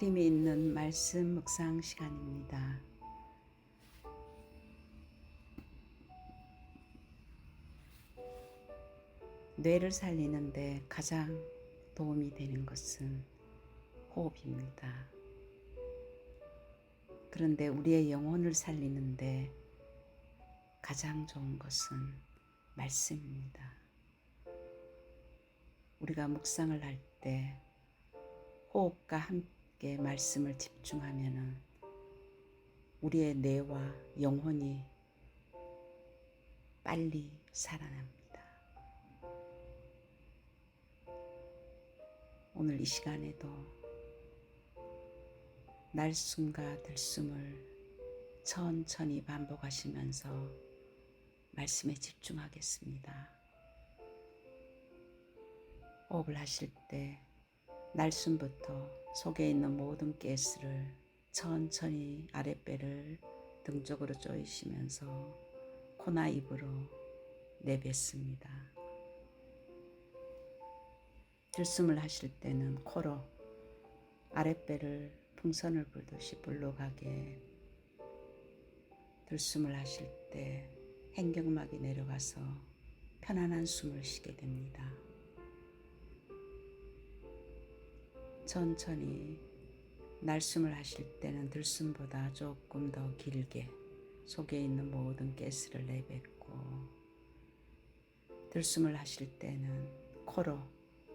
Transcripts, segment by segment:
힘이 있는 말씀 묵상 시간입니다. 뇌를 살리는데 가장 도움이 되는 것은 호흡입니다. 그런데 우리의 영혼을 살리는데 가장 좋은 것은 말씀입니다. 우리가 묵상을 할 때 호흡과 함께 말씀을 집중하면 우리의 뇌와 영혼이 빨리 살아납니다. 오늘 이 시간에도 날숨과 들숨을 천천히 반복하시면서 말씀에 집중하겠습니다. 호흡을 하실 때 날숨부터 속에 있는 모든 가스를 천천히 아랫배를 등 쪽으로 조이시면서 코나 입으로 내뱉습니다. 들숨을 하실 때는 코로 아랫배를 풍선을 불듯이 불러가게, 들숨을 하실 때 행경막이 내려가서 편안한 숨을 쉬게 됩니다. 천천히 날숨을 하실 때는 들숨보다 조금 더 길게 속에 있는 모든 가스를 내뱉고, 들숨을 하실 때는 코로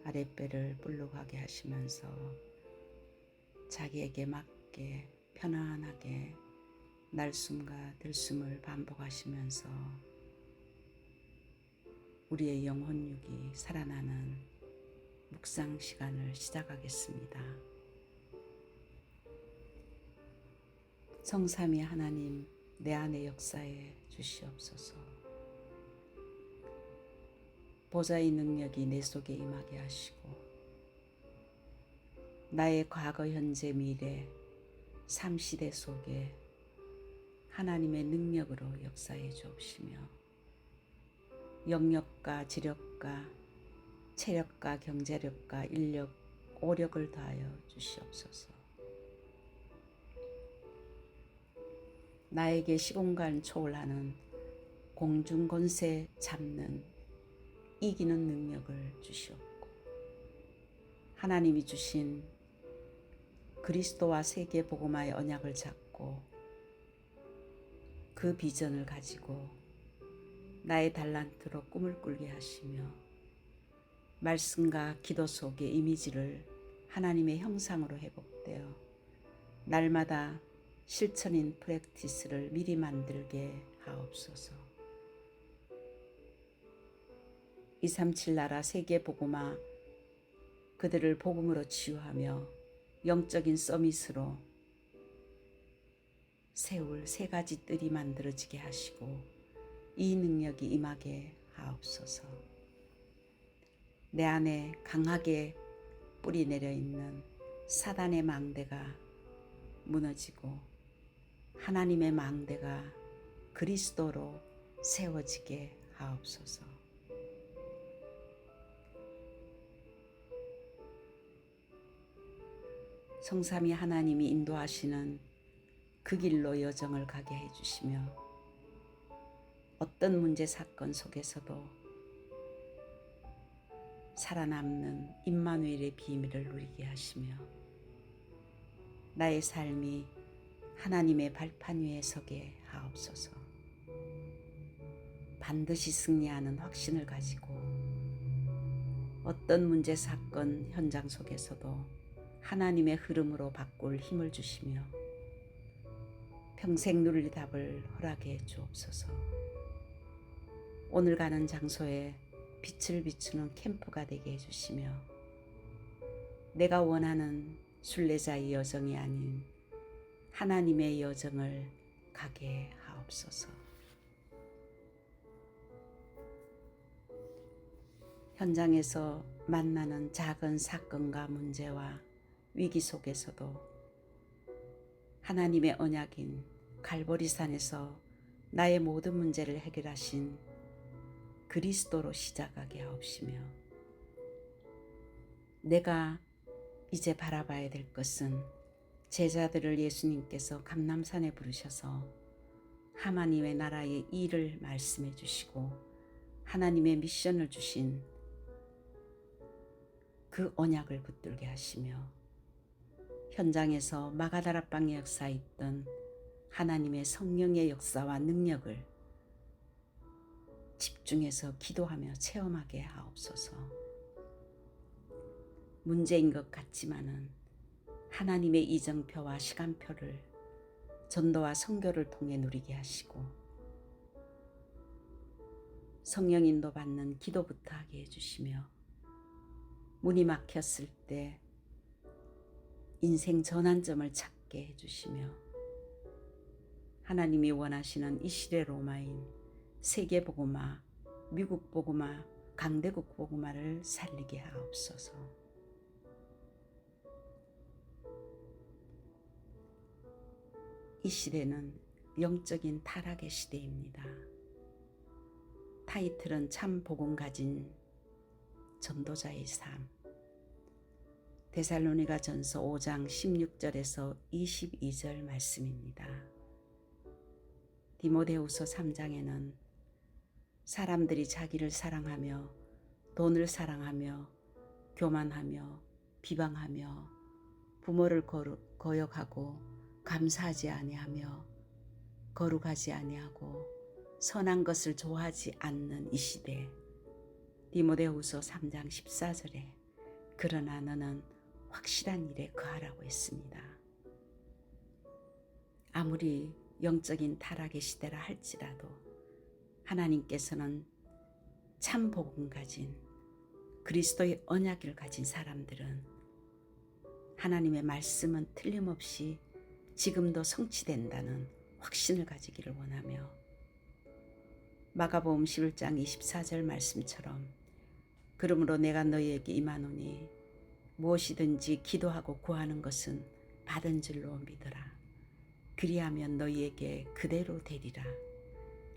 아랫배를 불러가게 하시면서 자기에게 맞게 편안하게 날숨과 들숨을 반복하시면서 우리의 영혼육이 살아나는 묵상 시간을 시작하겠습니다. 성삼위 하나님, 내 안에 역사해 주시옵소서. 보좌의 능력이 내 속에 임하게 하시고 나의 과거, 현재, 미래 3시대 속에 하나님의 능력으로 역사해 주옵시며 영력과 지력과 체력과 경제력과 인력, 오력을 더하여 주시옵소서. 나에게 시공간 초월하는 공중권세 잡는 이기는 능력을 주시옵고, 하나님이 주신 그리스도와 세계 복음화의 언약을 잡고 그 비전을 가지고 나의 달란트로 꿈을 꾸게 하시며 말씀과 기도 속의 이미지를 하나님의 형상으로 회복되어 날마다 실천인 프랙티스를 미리 만들게 하옵소서. 237 나라 세계 복음화 그들을 복음으로 치유하며 영적인 서밋으로 세울 3가지 뜰이 만들어지게 하시고 이 능력이 임하게 하옵소서. 내 안에 강하게 뿌리 내려 있는 사단의 망대가 무너지고 하나님의 망대가 그리스도로 세워지게 하옵소서. 성삼위 하나님이 인도하시는 그 길로 여정을 가게 해주시며 어떤 문제 사건 속에서도 살아남는 임마누엘의 비밀을 누리게 하시며 나의 삶이 하나님의 발판 위에 서게 하옵소서. 반드시 승리하는 확신을 가지고 어떤 문제 사건 현장 속에서도 하나님의 흐름으로 바꿀 힘을 주시며 평생 누릴 답을 허락해 주옵소서. 오늘 가는 장소에 빛을 비추는 캠프가 되게 해주시며 내가 원하는 순례자의 여정이 아닌 하나님의 여정을 가게 하옵소서. 현장에서 만나는 작은 사건과 문제와 위기 속에서도 하나님의 언약인 갈보리산에서 나의 모든 문제를 해결하신 그리스도로 시작하게 하옵시며 내가 이제 바라봐야 될 것은 제자들을 예수님께서 감람산에 부르셔서 하나님의 나라의 일을 말씀해 주시고 하나님의 미션을 주신 그 언약을 붙들게 하시며 현장에서 마가다락방의 역사에 있던 하나님의 성령의 역사와 능력을 집중해서 기도하며 체험하게 하옵소서. 문제인 것 같지만은 하나님의 이정표와 시간표를 전도와 선교를 통해 누리게 하시고 성령 인도 받는 기도부터 하게 해주시며 문이 막혔을 때 인생 전환점을 찾게 해주시며 하나님이 원하시는 이 시대 로마인 세계 복음화, 미국 복음화, 강대국 복음화를 살리게 하옵소서. 이 시대는 영적인 타락의 시대입니다. 타이틀은 참 복음 가진 전도자의 삶. 데살로니가 전서 5장 16절에서 22절 말씀입니다. 디모데후서 3장에는 사람들이 자기를 사랑하며 돈을 사랑하며 교만하며 비방하며 부모를 거역하고 감사하지 아니하며 거룩하지 아니하고 선한 것을 좋아하지 않는 이 시대. 디모데후서 3장 14절에 그러나 너는 확실한 일에 거하라고 했습니다. 아무리 영적인 타락의 시대라 할지라도 하나님께서는 참 복음 가진 그리스도의 언약을 가진 사람들은 하나님의 말씀은 틀림없이 지금도 성취된다는 확신을 가지기를 원하며 마가복음 11장 24절 말씀처럼 그러므로 내가 너희에게 임하노니 무엇이든지 기도하고 구하는 것은 받은 줄로 믿어라. 그리하면 너희에게 그대로 되리라.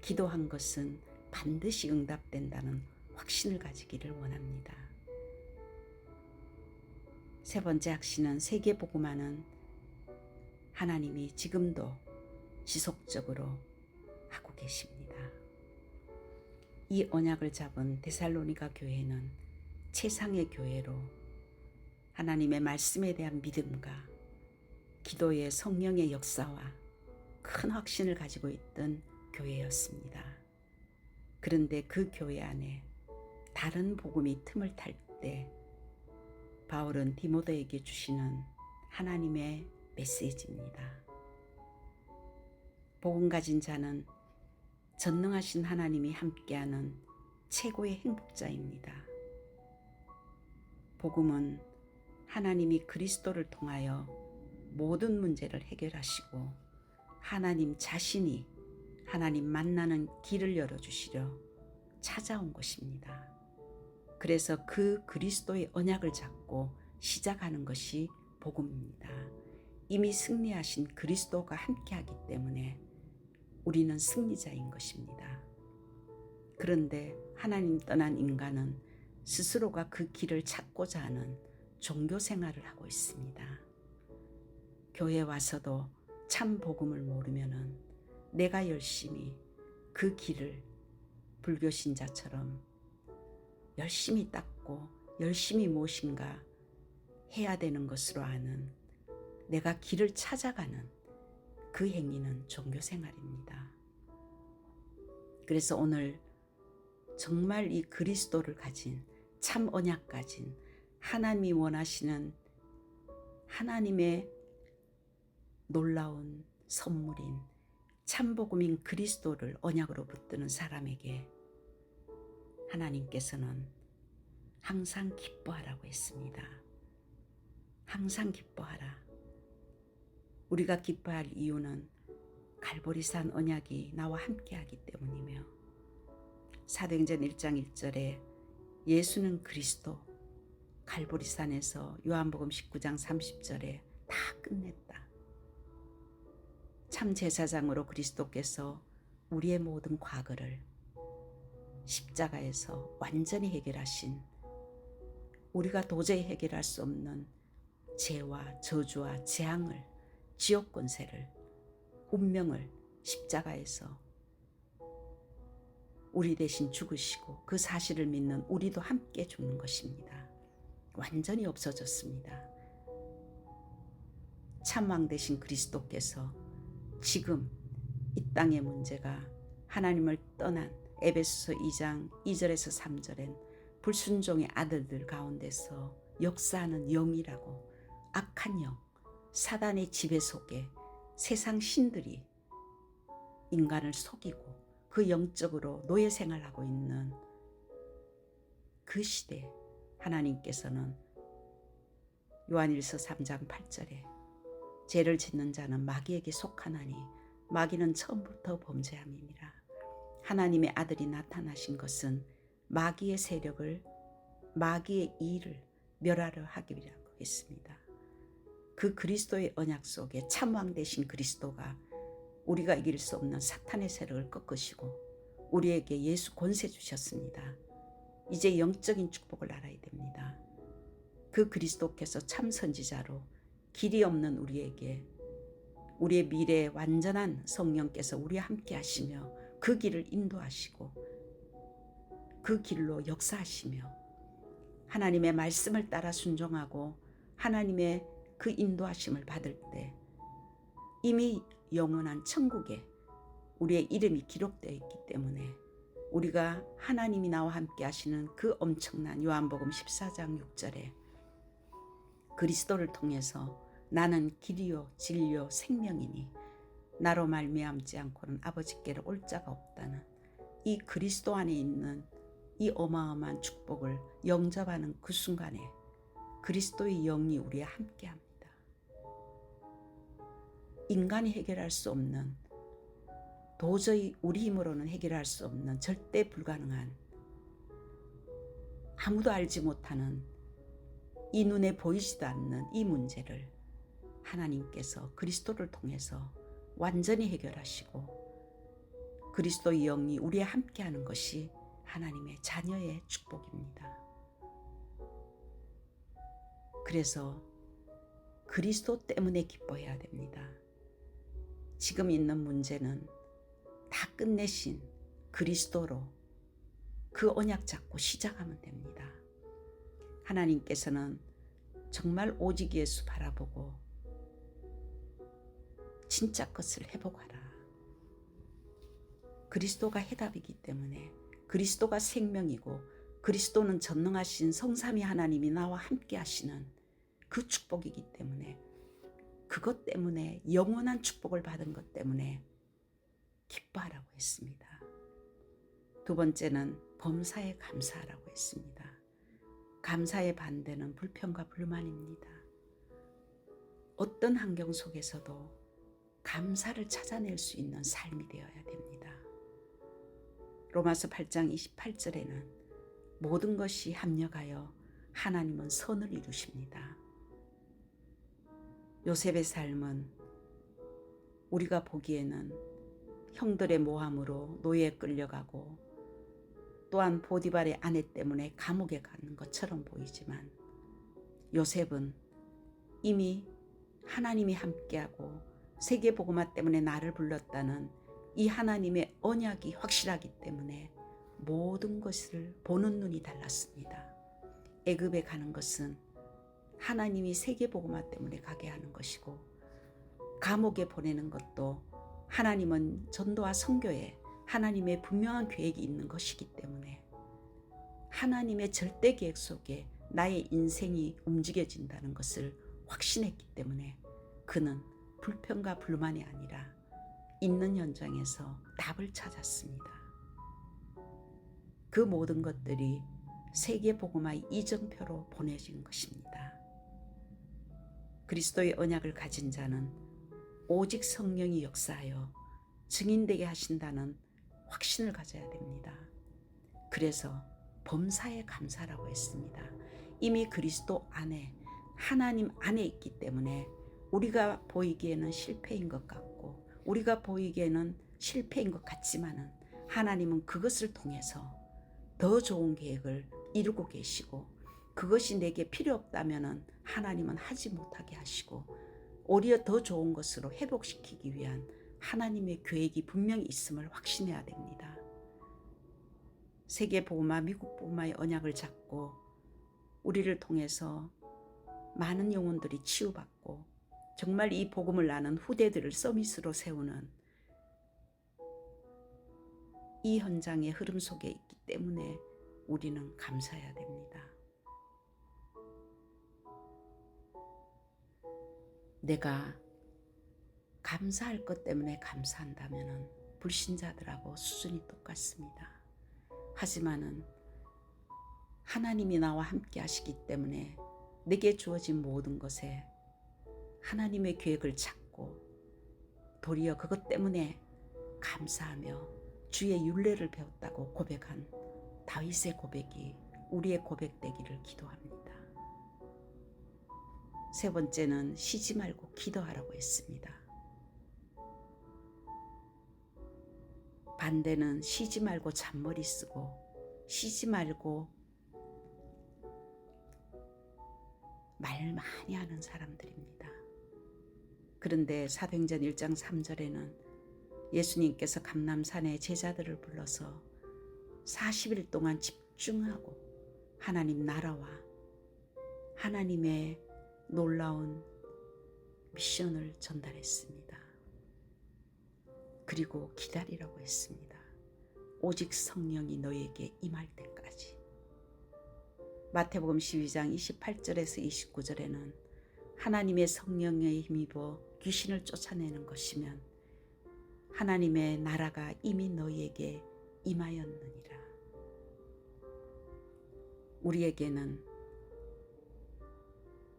기도한 것은 반드시 응답된다는 확신을 가지기를 원합니다. 세 번째 확신은 세계복음화는 하나님이 지금도 지속적으로 하고 계십니다. 이 언약을 잡은 데살로니가 교회는 최상의 교회로 하나님의 말씀에 대한 믿음과 기도의 성령의 역사와 큰 확신을 가지고 있던 교회였습니다. 그런데 그 교회 안에 다른 복음이 틈을 탈 때 바울은 디모데에게 주시는 하나님의 메시지입니다. 복음 가진 자는 전능하신 하나님이 함께하는 최고의 행복자입니다. 복음은 하나님이 그리스도를 통하여 모든 문제를 해결하시고 하나님 자신이 하나님 만나는 길을 열어주시려 찾아온 것입니다. 그래서 그 그리스도의 언약을 잡고 시작하는 것이 복음입니다. 이미 승리하신 그리스도가 함께하기 때문에 우리는 승리자인 것입니다. 그런데 하나님 떠난 인간은 스스로가 그 길을 찾고자 하는 종교 생활을 하고 있습니다. 교회 와서도 참 복음을 모르면은 내가 열심히 그 길을 불교 신자처럼 열심히 닦고 열심히 무엇인가 해야 되는 것으로 아는 내가 길을 찾아가는 그 행위는 종교 생활입니다. 그래서 오늘 정말 이 그리스도를 가진 참 언약 가진 하나님이 원하시는 하나님의 놀라운 선물인 참복음인 그리스도를 언약으로 붙드는 사람에게 하나님께서는 항상 기뻐하라고 했습니다. 항상 기뻐하라. 우리가 기뻐할 이유는 갈보리산 언약이 나와 함께하기 때문이며 사도행전 1장 1절에 예수는 그리스도 갈보리산에서 요한복음 19장 30절에 다 끝냈다. 참 제사장으로 그리스도께서 우리의 모든 과거를 십자가에서 완전히 해결하신 우리가 도저히 해결할 수 없는 죄와 저주와 재앙을 지옥 권세를, 운명을 십자가에서 우리 대신 죽으시고 그 사실을 믿는 우리도 함께 죽는 것입니다. 완전히 없어졌습니다. 참왕 되신 그리스도께서 지금 이 땅의 문제가 하나님을 떠난 에베소서 2장 2절에서 3절엔 불순종의 아들들 가운데서 역사하는 영이라고, 악한 영, 사단의 지배 속에 세상 신들이 인간을 속이고 그 영적으로 노예 생활하고 있는 그 시대, 하나님께서는 요한일서 3장 8절에 죄를 짓는 자는 마귀에게 속하나니 마귀는 처음부터 범죄함이니라. 하나님의 아들이 나타나신 것은 마귀의 세력을, 마귀의 일을 멸하려 하기 위라고 했습니다. 그 그리스도의 언약 속에 참왕 되신 그리스도가 우리가 이길 수 없는 사탄의 세력을 꺾으시고 우리에게 예수 권세 주셨습니다. 이제 영적인 축복을 알아야 됩니다. 그 그리스도께서 참 선지자로 길이 없는 우리에게 우리의 미래에 완전한 성령께서 우리와 함께 하시며 그 길을 인도하시고 그 길로 역사하시며 하나님의 말씀을 따라 순종하고 하나님의 그 인도하심을 받을 때 이미 영원한 천국에 우리의 이름이 기록되어 있기 때문에 우리가 하나님이 나와 함께 하시는 그 엄청난 요한복음 14장 6절에 그리스도를 통해서 나는 길이요 진리요 생명이니 나로 말미암지 않고는 아버지께로 올 자가 없다는 이 그리스도 안에 있는 이 어마어마한 축복을 영접하는 그 순간에 그리스도의 영이 우리와 함께합니다. 인간이 해결할 수 없는, 도저히 우리 힘으로는 해결할 수 없는, 절대 불가능한, 아무도 알지 못하는 이 눈에 보이지도 않는 이 문제를 하나님께서 그리스도를 통해서 완전히 해결하시고 그리스도의 영이 우리와 함께하는 것이 하나님의 자녀의 축복입니다. 그래서 그리스도 때문에 기뻐해야 됩니다. 지금 있는 문제는 다 끝내신 그리스도로 그 언약 잡고 시작하면 됩니다. 하나님께서는 정말 오직 예수 바라보고 진짜 것을 회복하라. 그리스도가 해답이기 때문에, 그리스도가 생명이고 그리스도는 전능하신 성삼위 하나님이 나와 함께 하시는 그 축복이기 때문에, 그것 때문에, 영원한 축복을 받은 것 때문에 기뻐하라고 했습니다. 두 번째는 범사에 감사하라고 했습니다. 감사의 반대는 불평과 불만입니다. 어떤 환경 속에서도 감사를 찾아낼 수 있는 삶이 되어야 됩니다. 로마서 8장 28절에는 모든 것이 합력하여 하나님은 선을 이루십니다. 요셉의 삶은 우리가 보기에는 형들의 모함으로 노예에 끌려가고 또한 보디발의 아내 때문에 감옥에 가는 것처럼 보이지만 요셉은 이미 하나님이 함께하고 세계복음화 때문에 나를 불렀다는 이 하나님의 언약이 확실하기 때문에 모든 것을 보는 눈이 달랐습니다. 애굽에 가는 것은 하나님이 세계복음화 때문에 가게 하는 것이고, 감옥에 보내는 것도 하나님은 전도와 선교에 하나님의 분명한 계획이 있는 것이기 때문에 하나님의 절대 계획 속에 나의 인생이 움직여진다는 것을 확신했기 때문에 그는 불평과 불만이 아니라 있는 현장에서 답을 찾았습니다. 그 모든 것들이 세계복음화의 이정표로 보내진 것입니다. 그리스도의 언약을 가진 자는 오직 성령이 역사하여 증인되게 하신다는 확신을 가져야 됩니다. 그래서 범사에 감사라고 했습니다. 이미 그리스도 안에, 하나님 안에 있기 때문에 우리가 보이기에는 실패인 것 같고 우리가 보이기에는 실패인 것 같지만은 하나님은 그것을 통해서 더 좋은 계획을 이루고 계시고, 그것이 내게 필요 없다면은 하나님은 하지 못하게 하시고, 오히려 더 좋은 것으로 회복시키기 위한 하나님의 계획이 분명히 있음을 확신해야 됩니다. 세계복음화, 미국복음화의 언약을 잡고 우리를 통해서 많은 영혼들이 치유받고 정말 이 복음을 아는 후대들을 서밋으로 세우는 이 현장의 흐름 속에 있기 때문에 우리는 감사해야 됩니다. 내가 감사할 것 때문에 감사한다면 불신자들하고 수준이 똑같습니다. 하지만은 하나님이 나와 함께 하시기 때문에 내게 주어진 모든 것에 하나님의 계획을 찾고 도리어 그것 때문에 감사하며 주의 율례를 배웠다고 고백한 다윗의 고백이 우리의 고백되기를 기도합니다. 세 번째는 쉬지 말고 기도하라고 했습니다. 반대는 쉬지 말고 잔머리 쓰고 쉬지 말고 말 많이 하는 사람들입니다. 그런데 사도행전 1장 3절에는 예수님께서 감람산에 제자들을 불러서 40일 동안 집중하고 하나님 나라와 하나님의 놀라운 미션을 전달했습니다. 그리고 기다리라고 했습니다. 오직 성령이 너에게 임할 때까지. 마태복음 12장 28절에서 29절에는 하나님의 성령에 힘입어 귀신을 쫓아내는 것이면 하나님의 나라가 이미 너희에게 임하였느니라. 우리에게는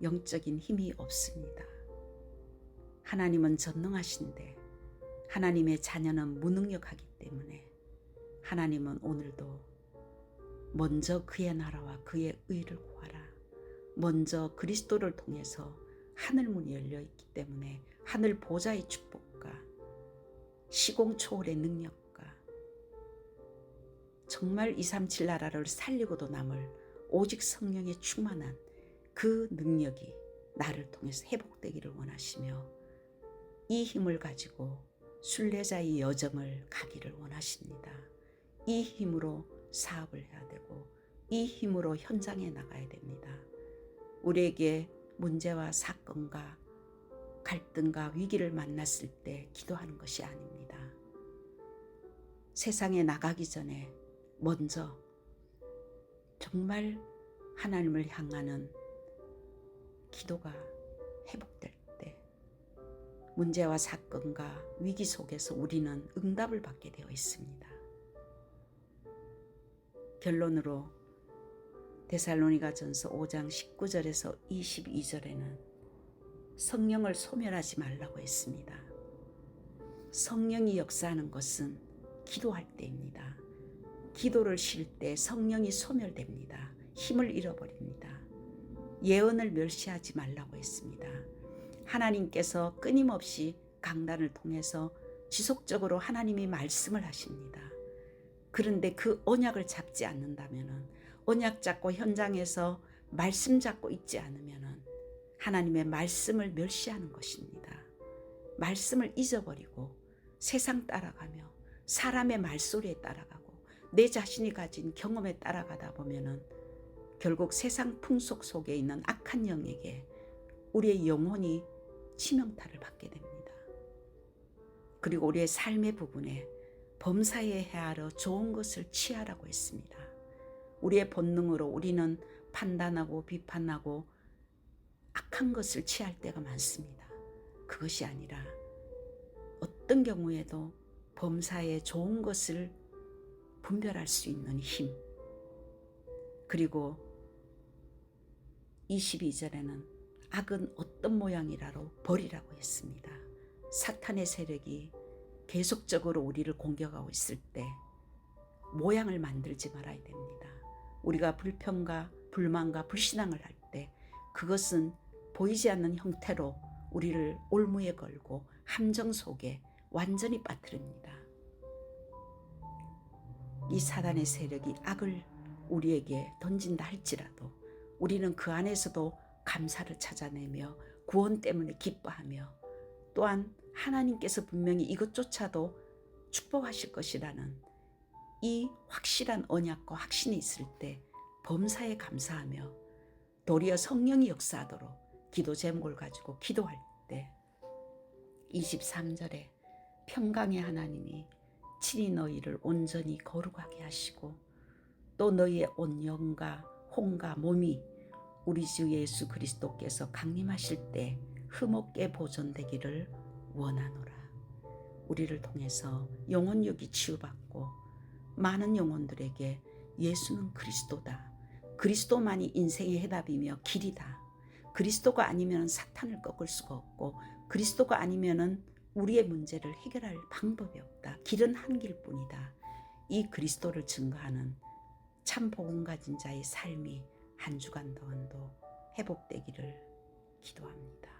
영적인 힘이 없습니다. 하나님은 전능하신데 하나님의 자녀는 무능력하기 때문에 하나님은 오늘도 먼저 그의 나라와 그의 의를 구하라. 먼저 그리스도를 통해서 하늘문이 열려있기 때문에 하늘 보좌의 축복과 시공초월의 능력과 정말 237 나라를 살리고도 남을 오직 성령에 충만한 그 능력이 나를 통해서 회복되기를 원하시며 이 힘을 가지고 순례자의 여정을 가기를 원하십니다. 이 힘으로 사업을 해야 되고 이 힘으로 현장에 나가야 됩니다. 우리에게 문제와 사건과 갈등과 위기를 만났을 때 기도하는 것이 아닙니다. 세상에 나가기 전에 먼저 정말 하나님을 향하는 기도가 회복될 때 문제와 사건과 위기 속에서 우리는 응답을 받게 되어 있습니다. 결론으로 데살로니가전서 5장 19절에서 22절에는 성령을 소멸하지 말라고 했습니다. 성령이 역사하는 것은 기도할 때입니다. 기도를 쉴 때 성령이 소멸됩니다. 힘을 잃어버립니다. 예언을 멸시하지 말라고 했습니다. 하나님께서 끊임없이 강단을 통해서 지속적으로 하나님이 말씀을 하십니다. 그런데 그 언약을 잡지 않는다면, 언약 잡고 현장에서 말씀 잡고 있지 않으면 하나님의 말씀을 멸시하는 것입니다. 말씀을 잊어버리고 세상 따라가며 사람의 말소리에 따라가고 내 자신이 가진 경험에 따라가다 보면 결국 세상 풍속 속에 있는 악한 영에게 우리의 영혼이 치명타를 받게 됩니다. 그리고 우리의 삶의 부분에 범사에 헤아려 좋은 것을 취하라고 했습니다. 우리의 본능으로 우리는 판단하고 비판하고 악한 것을 취할 때가 많습니다. 그것이 아니라 어떤 경우에도 범사에 좋은 것을 분별할 수 있는 힘, 그리고 22절에는 악은 어떤 모양이라로 버리라고 했습니다. 사탄의 세력이 계속적으로 우리를 공격하고 있을 때 모양을 만들지 말아야 됩니다. 우리가 불평과 불만과 불신앙을 할 때 그것은 보이지 않는 형태로 우리를 올무에 걸고 함정 속에 완전히 빠뜨립니다. 이 사단의 세력이 악을 우리에게 던진다 할지라도 우리는 그 안에서도 감사를 찾아내며 구원 때문에 기뻐하며 또한 하나님께서 분명히 이것조차도 축복하실 것이라는 이 확실한 언약과 확신이 있을 때 범사에 감사하며 도리어 성령이 역사하도록 기도 제목을 가지고 기도할 때 23절에 평강의 하나님이 친히 너희를 온전히 거룩하게 하시고 또 너희의 온 영과 혼과 몸이 우리 주 예수 그리스도께서 강림하실 때 흠없게 보존되기를 원하노라. 우리를 통해서 영혼육이 치유받고 많은 영혼들에게 예수는 그리스도다. 그리스도만이 인생의 해답이며 길이다. 그리스도가 아니면 사탄을 꺾을 수가 없고 그리스도가 아니면 우리의 문제를 해결할 방법이 없다. 길은 한 길뿐이다. 이 그리스도를 증거하는 참 복음 가진 자의 삶이 한 주간 동안도 회복되기를 기도합니다.